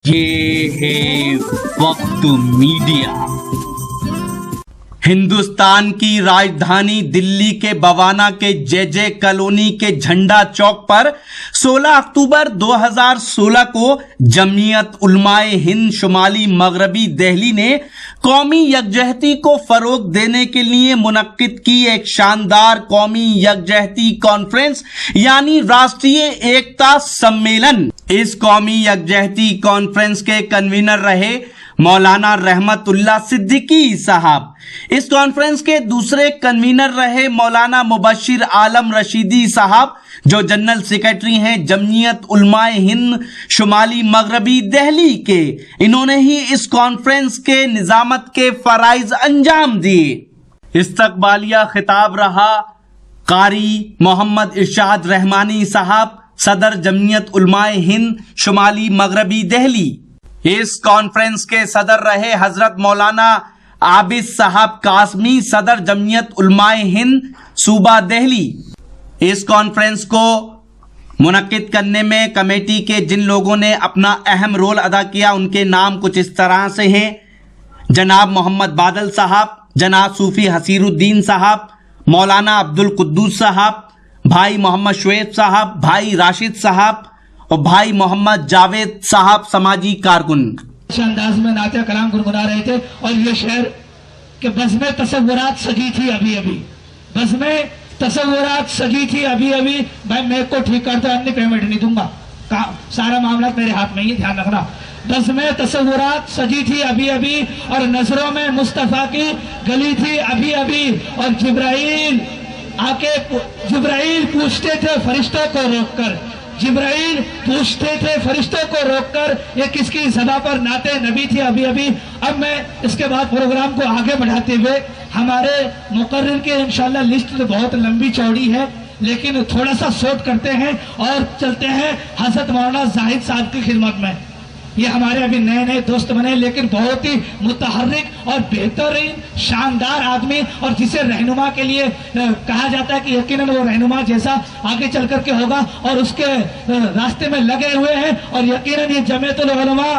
یہ ہے وقت میڈیا۔ ہندوستان کی راجدھانی دلی کے بوانا کے جے جے کالونی کے جھنڈا چوک پر 16 اکتوبر 2016 کو جمعیت علماء ہند شمالی مغربی دہلی نے قومی یکجہتی کو فروغ دینے کے لیے منعقد کی ایک شاندار قومی یکجہتی کانفرنس یعنی راشٹریہ ایکتا سمیلن۔ اس قومی یکجہتی کانفرنس کے کنوینر رہے مولانا رحمت اللہ صدیقی صاحب۔ اس کانفرنس کے دوسرے کنوینر رہے مولانا مبشر عالم رشیدی صاحب جو جنرل سیکرٹری ہیں جمعیت علماء ہند شمالی مغربی دہلی کے۔ انہوں نے ہی اس کانفرنس کے نظامت کے فرائض انجام دیے۔ استقبالیہ خطاب رہا قاری محمد ارشاد رحمانی صاحب صدر جمعیت علماء ہند شمالی مغربی دہلی۔ اس کانفرنس کے صدر رہے حضرت مولانا عابد صاحب قاسمی صدر جمعیت علماء ہند صوبہ دہلی۔ اس کانفرنس کو منعقد کرنے میں کمیٹی کے جن لوگوں نے اپنا اہم رول ادا کیا ان کے نام کچھ اس طرح سے ہیں: جناب محمد بادل صاحب، جناب صوفی حسیر الدین صاحب، مولانا عبد القدوس صاحب، بھائی محمد شعیب صاحب، بھائی راشد صاحب اور بھائی محمد جاوید صاحب سماجی کارکن۔ اس انداز میں نعت کلام گنگنا رہے تھے اور یہ شعر کہ بزم تصورات سجی تھی ابھی ابھی، بزم تصورات سجی تھی ابھی ابھی، بھائی میں کو ٹھیک کرتا اپنی پیمنٹ نہیں دوں گا، سارا معاملات میرے ہاتھ میں ہی، دھیان رکھنا۔ بزم تصورات سجی تھی ابھی ابھی اور نظروں میں مصطفیٰ کی گلی تھی ابھی ابھی، اور جبرائیل پوچھتے تھے فرشتوں کو روک کر، جبرائیل پوچھتے تھے فرشتوں کو روک کر یہ کس کی صدا پر نعت نبی تھی ابھی ابھی۔ اب میں اس کے بعد پروگرام کو آگے بڑھاتے ہوئے ہمارے مقرر کے انشاءاللہ لسٹ تو بہت لمبی چوڑی ہے لیکن تھوڑا سا شارٹ کرتے ہیں اور چلتے ہیں حضرت مولانا زاہد صاحب کی خدمت میں۔ یہ ہمارے ابھی نئے نئے دوست بنے لیکن بہت ہی متحرک اور بہترین شاندار آدمی، اور جسے رہنما کے لیے کہا جاتا ہے کہ یقیناً وہ رہنما جیسا آگے چل کر کے ہوگا اور اس کے راستے میں لگے ہوئے ہیں، اور یقیناً یہ جمعیت العلماء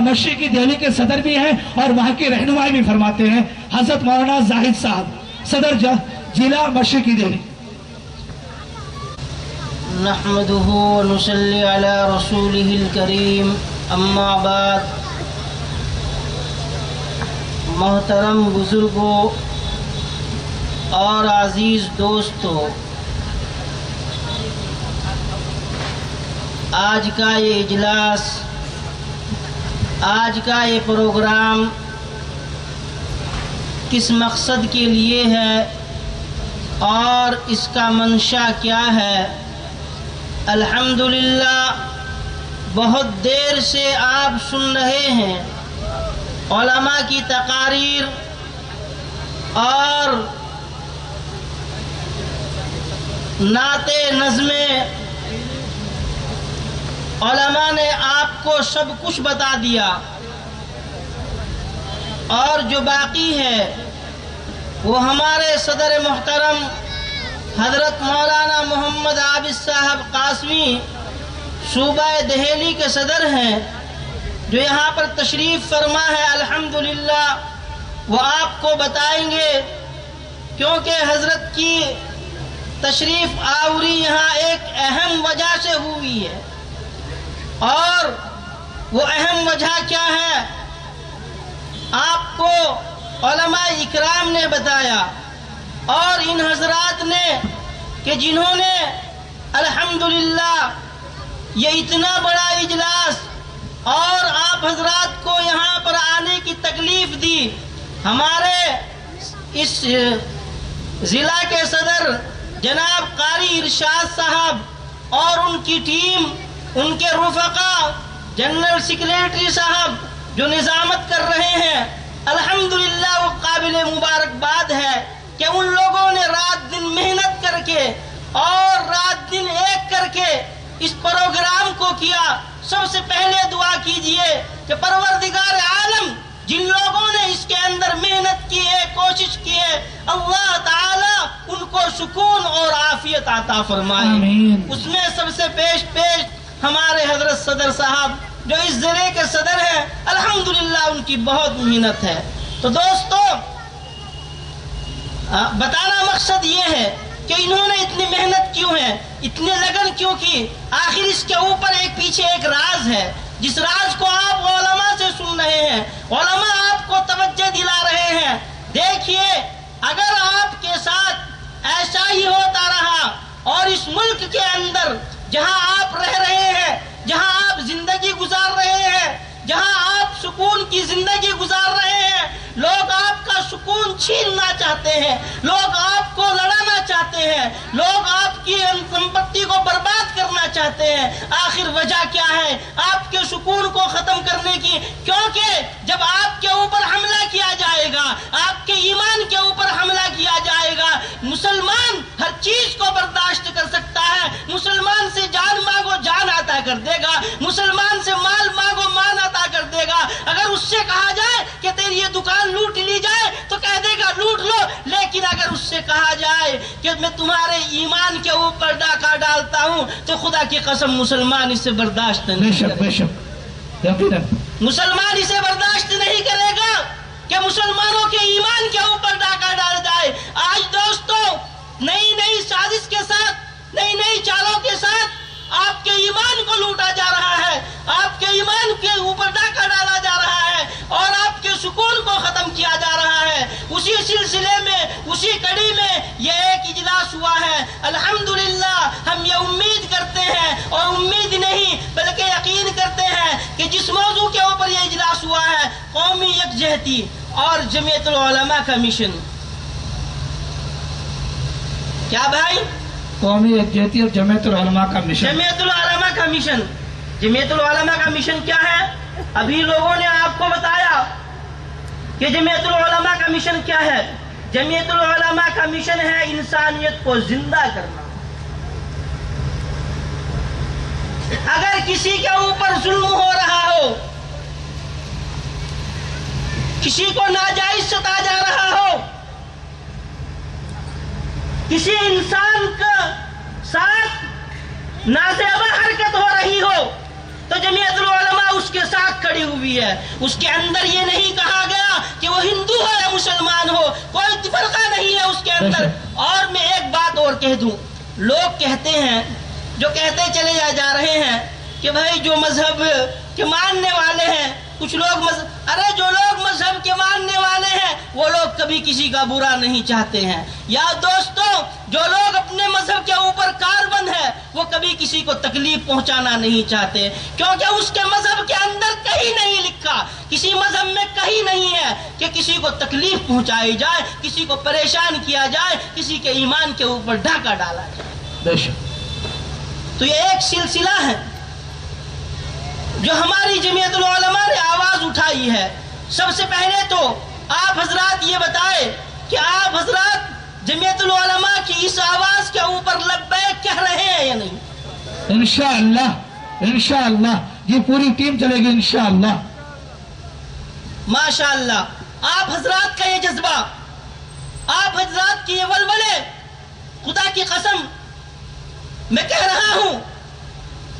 مشرقی دہلی کے صدر بھی ہیں اور وہاں کی رہنمائی بھی فرماتے ہیں، حضرت مولانا زاہد صاحب صدر ضلع مشرقی دہلی۔ نحمده ونصلي على رسوله الكريم، اما بعد۔ محترم بزرگوں اور عزیز دوستوں، آج کا یہ اجلاس، آج کا یہ پروگرام کس مقصد کے لیے ہے اور اس کا منشا کیا ہے؟ الحمدللہ بہت دیر سے آپ سن رہے ہیں علماء کی تقاریر اور نعت نظمیں۔ علماء نے آپ کو سب کچھ بتا دیا اور جو باقی ہے وہ ہمارے صدر محترم حضرت مولانا محمد عابد صاحب قاسمی صوبہ دہلی کے صدر ہیں جو یہاں پر تشریف فرما ہے، الحمدللہ وہ آپ کو بتائیں گے، کیونکہ حضرت کی تشریف آوری یہاں ایک اہم وجہ سے ہوئی ہے، اور وہ اہم وجہ کیا ہے آپ کو علماء اکرام نے بتایا، اور ان حضرات نے کہ جنہوں نے الحمدللہ یہ اتنا بڑا اجلاس اور آپ حضرات کو یہاں پر آنے کی تکلیف دی، ہمارے اس ضلع کے صدر جناب قاری ارشاد صاحب اور ان کی ٹیم، ان کے رفقا، جنرل سیکریٹری صاحب جو نظامت کر رہے ہیں، الحمدللہ وہ قابل مبارکباد ہے کہ ان لوگوں نے رات دن محنت کر کے اور رات دن ایک کر کے اس پروگرام کو کیا۔ سب سے پہلے دعا کیجئے کہ پروردگار عالم جن لوگوں نے اس کے اندر محنت کی ہے، کوشش کی ہے، اللہ تعالیٰ ان کو سکون اور عافیت عطا فرمائے۔ اس میں سب سے پیش ہمارے حضرت صدر صاحب جو اس ضلع کے صدر ہیں، الحمدللہ ان کی بہت محنت ہے۔ تو دوستو، بتانا مقصد یہ ہے کہ انہوں نے اتنی محنت کیوں ہے، اتنی لگن کیوں کی، آخر اس کے اوپر پیچھے ایک راز ہے، جس راز کو آپ علماء سے سن رہے ہیں، علماء آپ کو توجہ دلا رہے ہیں۔ دیکھیے، اگر آپ کے ساتھ ایسا ہی ہوتا رہا اور اس ملک کے اندر جہاں آپ رہ رہے ہیں، جہاں آپ زندگی گزار رہے ہیں، جہاں آپ سکون کی زندگی گزار رہے ہیں، لوگ آپ کا سکون چھیننا چاہتے ہیں، لوگ آپ کو لڑانا چاہتے ہیں، لوگ آپ کی سمپتی کو برباد کرنا چاہتے ہیں، آخر وجہ کیا ہے آپ کے سکون کو ختم کرنے کی؟ کیونکہ جب آپ کے اوپر حملہ کیا جائے گا، آپ کے ایمان کے اوپر حملہ کیا جائے گا، مسلمان ہر چیز کو برداشت کر سکتا ہے، مسلمان سے جان مانگو جان عطا کر دے گا، مسلمان سے مال مانگو مال عطا کر دے گا، اگر اس سے کہا جائے کہ تیری یہ دکان لوٹ لی جائے تو کہہ دے گا لوٹ لو، لیکن اگر اس سے کہا جائے کہ میں تمہارے ایمان کے اوپر ڈاکہ ڈالتا ہوں تو خدا کی قسم مسلمان اسے برداشت نہیں کرے گا، مسلمان اسے برداشت نہیں کرے گا کہ مسلمانوں کے ایمان کے اوپر ڈاکہ ڈال جائے۔ آج دوستو، نئی نئی سازش کے ساتھ، نئی نئی چالوں کے ساتھ آپ کے ایمان کو لوٹا جا رہا ہے، آپ کے ایمان کے اوپر ڈاکہ ڈالا جا رہا ہے اور آپ کے سکون کو ختم کیا جا رہا ہے۔ اسی سلسلے میں، اسی کڑی میں یہ ایک اجلاس ہوا ہے۔ الحمدللہ ہم یہ امید کرتے ہیں، اور امید نہیں بلکہ یقین کرتے ہیں کہ جس موضوع کے اوپر یہ اجلاس ہوا ہے، قومی یکجہتی اور جمعیت العلماء کا مشن۔ کیا بھائی؟ قومی یکجہتی اور جمعیت العلماء کا مشن۔ جمعیت العلماء کا مشن، جمعیت العلماء کا مشن کیا ہے؟ ابھی لوگوں نے آپ کو بتایا کہ جمعیت العلماء کا مشن کیا ہے۔ جمعیت العلماء کا مشن ہے انسانیت کو زندہ کرنا۔ اگر کسی کے اوپر ظلم ہو رہا ہو، کسی کو ناجائز ستا جا رہا ہو، کسی انسان کا ساتھ نازیبہ حرکت ہو رہی ہو، تو جمعیت العلماء اس کے ساتھ کھڑی ہوئی ہے۔ اس کے اندر یہ نہیں کہا گیا کہ وہ ہندو ہو یا مسلمان ہو، کوئی فرقہ نہیں ہے اس کے اندر۔ اور میں ایک بات اور کہہ دوں، لوگ کہتے ہیں، جو کہتے چلے جا رہے ہیں کہ بھائی جو مذہب کے ماننے والے ہیں، کچھ لوگ ارے جو لوگ مذہب کے ماننے والے ہیں وہ لوگ کبھی کسی کا برا نہیں چاہتے ہیں۔ یا دوستو، جو لوگ اپنے مذہب کے اوپر کاربند ہے وہ کبھی کسی کو تکلیف پہنچانا نہیں چاہتے، کیونکہ اس کے مذہب کے اندر کہیں نہیں لکھا، کسی مذہب میں کہیں نہیں ہے کہ کسی کو تکلیف پہنچائی جائے، کسی کو پریشان کیا جائے، کسی کے ایمان کے اوپر ڈاکہ ڈالا جائے۔ تو یہ ایک سلسلہ ہے جو ہماری جمعیت العلماء نے آواز اٹھائی ہے۔ سب سے پہلے تو آپ حضرات یہ بتائیں کہ آپ حضرات جمعیت العلماء کی اس آواز کے اوپر لبیک کہہ رہے ہیں یا نہیں؟ انشاءاللہ، انشاءاللہ یہ پوری ٹیم چلے گی انشاءاللہ۔ ماشاءاللہ، آپ حضرات کا یہ جذبہ، آپ حضرات کی یہ ولولے، خدا کی قسم میں کہہ رہا ہوں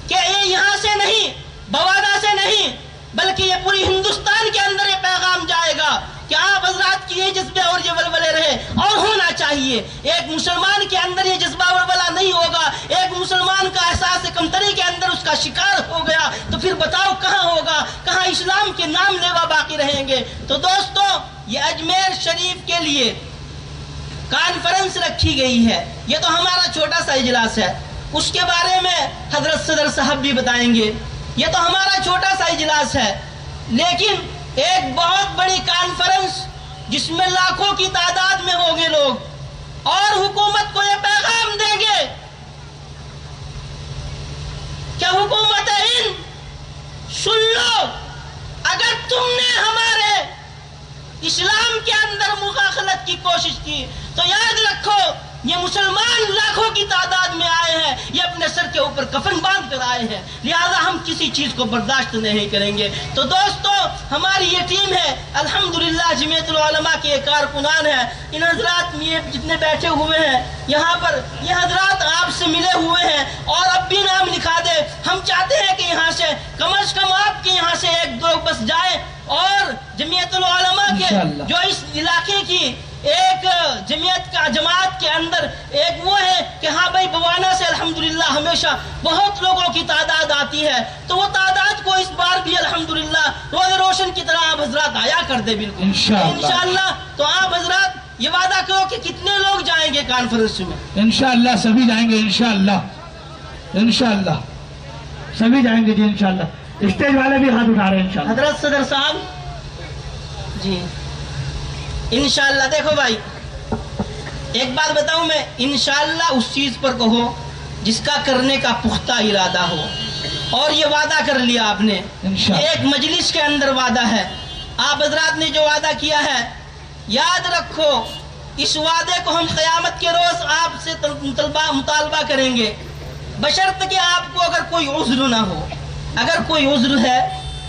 کہ یہ یہاں سے نہیں، بوانا سے نہیں، بلکہ یہ پوری ہندوستان کے اندر یہ پیغام جائے گا کہ آپ حضرات کی یہ جذبے اور یہ ولولے رہے، اور ہونا چاہیے۔ ایک مسلمان کے اندر یہ جذبہ ولولہ نہیں ہوگا، ایک مسلمان کا احساس کمتری کے اندر اس کا شکار ہو گیا تو پھر بتاؤ کہاں ہوگا، کہاں اسلام کے نام لیوا باقی رہیں گے۔ تو دوستو، یہ اجمیر شریف کے لیے کانفرنس رکھی گئی ہے، یہ تو ہمارا چھوٹا سا اجلاس ہے، اس کے بارے میں حضرت صدر صاحب بھی بتائیں گے۔ یہ تو ہمارا چھوٹا سا اجلاس ہے، لیکن ایک بہت بڑی کانفرنس جس میں لاکھوں کی تعداد میں ہوں گے لوگ، اور حکومت کو یہ پیغام دیں گے کہ حکومت ہند سن لو، اگر تم نے ہمارے اسلام کے اندر مداخلت کی کوشش کی تو یاد رکھو یہ مسلمان لاکھوں کی تعداد میں آئے ہیں, یہ اپنے سر کے اوپر کفن باندھ کر آئے ہیں, لہذا ہم کسی چیز کو برداشت نہیں کریں گے. تو دوستو ہماری یہ ٹیم ہے الحمدللہ جمعیت العلماء کے یہ کارکنان ہیں, ان حضرات میں جتنے بیٹھے ہوئے ہیں یہاں پر, یہ حضرات آپ سے ملے ہوئے ہیں اور اب بھی نام لکھا دے. ہم چاہتے ہیں کہ یہاں سے کم از کم آپ کے یہاں سے ایک دو بس جائے, اور جمعیت العلماء کے جو اس علاقے کی ایک جماعت کے اندر ایک وہ ہے کہ ہاں بھائی بوانا سے الحمدللہ ہمیشہ بہت لوگوں کی تعداد آتی ہے, تو وہ تعداد کو اس بار بھی الحمدللہ روز روشن کی طرح آپ حضرات آیا کر دے بالکل انشاءاللہ. تو آپ حضرات یہ وعدہ کرو کہ کتنے لوگ جائیں گے کانفرنس میں؟ انشاءاللہ سبھی جائیں گے, انشاءاللہ سبھی جائیں گے جی انشاءاللہ. اسٹیج والے بھی ہاتھ اٹھا رہے ہیں انشاءاللہ. حضرت صدر صاحب جی انشاءاللہ. دیکھو بھائی ایک بات بتاؤں میں, انشاءاللہ اس چیز پر کہو جس کا کرنے کا پختہ ارادہ ہو, اور یہ وعدہ کر لیا آپ نے, ایک مجلس کے اندر وعدہ ہے. آپ حضرات نے جو وعدہ کیا ہے یاد رکھو, اس وعدے کو ہم قیامت کے روز آپ سے مطالبہ کریں گے, بشرط کہ آپ کو اگر کوئی عذر نہ ہو. اگر کوئی عذر ہے,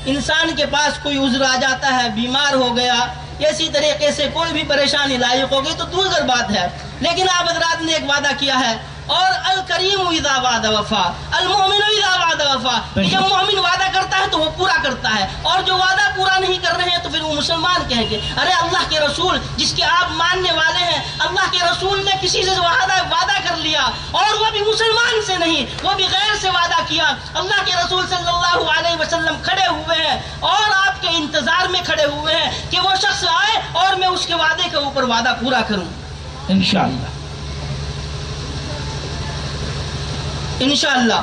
انسان کے پاس کوئی عذر آ جاتا ہے, بیمار ہو گیا, اسی طریقے سے کوئی بھی پریشانی لاحق ہو گئی تو دوسری بات ہے, لیکن آپ حضرات نے ایک وعدہ کیا ہے, اور الکریم اذا وعد وفا المؤمن اذا وعد وفا. جب مومن وعدہ کرتا ہے تو وہ پورا کرتا ہے, اور جو وعدہ پورا نہیں کر رہے ہیں تو پھر وہ مسلمان کہیں گے ارے اللہ کے رسول جس کے آپ ماننے والے ہیں, اللہ کے رسول نے کسی سے وعدہ کر لیا اور وہ بھی مسلمان سے نہیں, وہ بھی غیر سے وعدہ کیا. اللہ کے رسول صلی اللہ علیہ وسلم کھڑے ہوئے ہیں اور آپ کے انتظار میں کھڑے ہوئے ہیں کہ وہ شخص آئے اور میں اس کے وعدے کے اوپر وعدہ پورا کروں انشاءاللہ. انشاءاللہ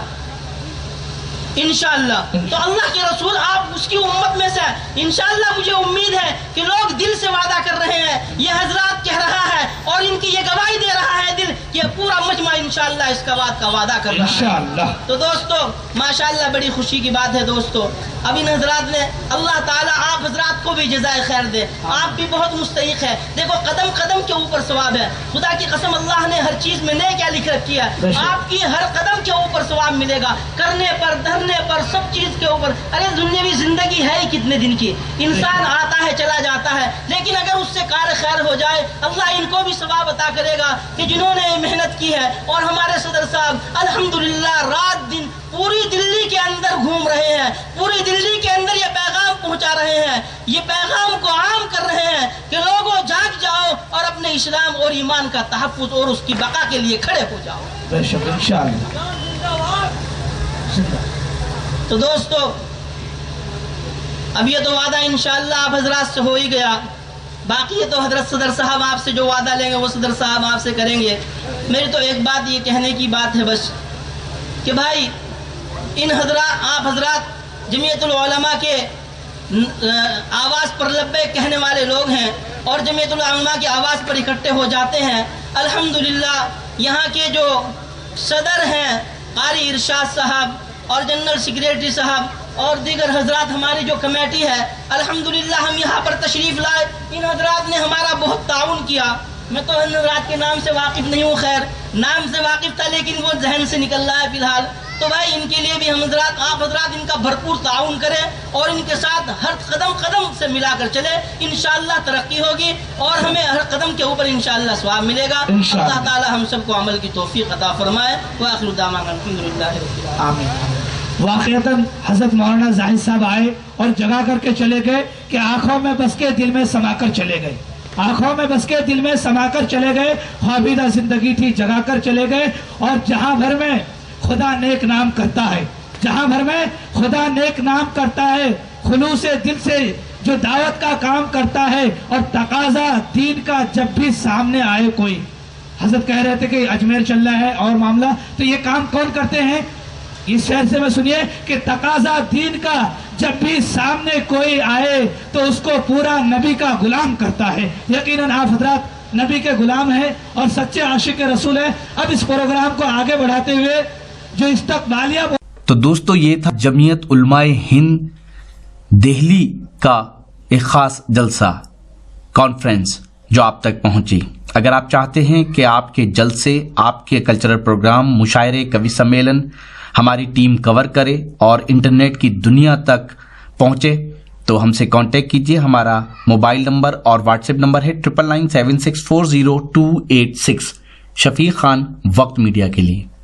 تو اللہ کے رسول آپ اس کی امت میں سے, انشاءاللہ مجھے امید ہے کہ لوگ دل سے وعدہ کر رہے ہیں, یہ حضرات کہہ رہا ہے اور ان کی یہ گواہی دے رہا ہے دل کہ پورا مجمع انشاءاللہ اس کا وعدہ کر رہا ہے. تو دوستو ماشاءاللہ بڑی خوشی کی بات ہے دوستو. اب ان حضرات نے, اللہ تعالیٰ آپ حضرات کو بھی جزائے خیر دے, آپ بھی بہت مستحق ہے. دیکھو قدم قدم کے اوپر ثواب ہے, خدا کی قسم اللہ نے ہر چیز میں کیا لکھ رکھی ہے, آپ کی ہر قدم کے اوپر ثواب ملے گا, کرنے پر دھرنے پر سب چیز کے اوپر. ارے دنیاوی زندگی ہے ہی کتنے دن کی, انسان آتا ہے چلا جاتا ہے, لیکن اگر اس سے کار خیر ہو جائے اللہ ان کو بھی ثواب عطا کرے گا کہ جنہوں نے محنت کی ہے. اور ہمارے صدر صاحب الحمدللہ رات دن پوری دلی کے اندر گھوم رہے ہیں, پوری دلی کے اندر یہ پیغام پہنچا رہے ہیں, یہ پیغام کو عام کر رہے ہیں کہ لوگوں جاگ جاؤ اور اپنے اسلام اور ایمان کا تحفظ اور اس کی بقا کے لیے کھڑے ہو جاؤ. تو دوستو اب یہ تو وعدہ انشاءاللہ آپ حضرات سے ہو ہی گیا, باقی یہ تو حضرت صدر صاحب آپ سے جو وعدہ لیں گے وہ صدر صاحب آپ سے کریں گے. میری تو ایک بات یہ کہنے کی بات ہے بس کہ بھائی ان آپ حضرات جمعیت العلماء کے آواز پر لبیک کہنے والے لوگ ہیں اور جمعیت العلماء کی آواز پر اکٹھے ہو جاتے ہیں. الحمدللہ یہاں کے جو صدر ہیں قاری ارشاد صاحب اور جنرل سیکریٹری صاحب اور دیگر حضرات, ہماری جو کمیٹی ہے الحمدللہ ہم یہاں پر تشریف لائے, ان حضرات نے ہمارا بہت تعاون کیا. میں تو ان حضرات کے نام سے واقف نہیں ہوں, خیر نام سے واقف تھا لیکن وہ ذہن سے نکل رہا ہے فی الحال. تو بھائی ان کے لیے بھی ہم حضرات, آپ حضرات ان کا بھرپور تعاون کریں اور ان کے ساتھ ہر قدم قدم سے ملا کر چلے, انشاءاللہ ترقی ہوگی اور ہمیں ہر قدم کے اوپر انشاءاللہ ثواب ملے گا. اللہ تعالی ہم سب کو عمل کی توفیق عطا فرمائے. وآخر دعوانا الحمدللہ رب العالمین. آمین. واقعتاً حضرت مولانا زاہد صاحب آئے اور جگا کر کے چلے گئے کہ آنکھوں میں بس کے دل میں سما کر چلے گئے, آنکھوں میں بس کے دل میں سما کر چلے گئے. خوابیدہ زندگی تھی, جگا کر چلے گئے. اور جہاں بھر میں خدا نیک نام کرتا ہے, جہاں بھر میں خدا نیک نام کرتا ہے, خلوص دل سے جو دعوت کا کام کرتا ہے اور تقاضا دین کا جب بھی سامنے آئے کوئی. حضرت کہہ رہے تھے کہ اجمیر چل رہا ہے اور معاملہ, تو یہ کام کون کرتے ہیں اس شہر سے میں سنیے کہ تقاضا دین کا جب بھی سامنے کوئی آئے تو اس کو پورا نبی کا غلام کرتا ہے. یقیناً آپ حضرات نبی کے غلام ہیں اور سچے عاشق رسول ہیں. اب اس پروگرام کو آگے بڑھاتے ہوئے جو استقبالیہ. تو دوستو یہ تھا جمعیت علماء ہند دہلی کا ایک خاص جلسہ کانفرنس جو آپ تک پہنچی. اگر آپ چاہتے ہیں کہ آپ کے جلسے، آپ کے کلچرل پروگرام، مشاعرے، کوی سمیلن ہماری ٹیم کور کرے اور انٹرنیٹ کی دنیا تک پہنچے تو ہم سے کانٹیکٹ کیجیے. ہمارا موبائل نمبر اور واٹس ایپ نمبر ہے 9997640286. شفیق خان، وقت میڈیا کے لیے.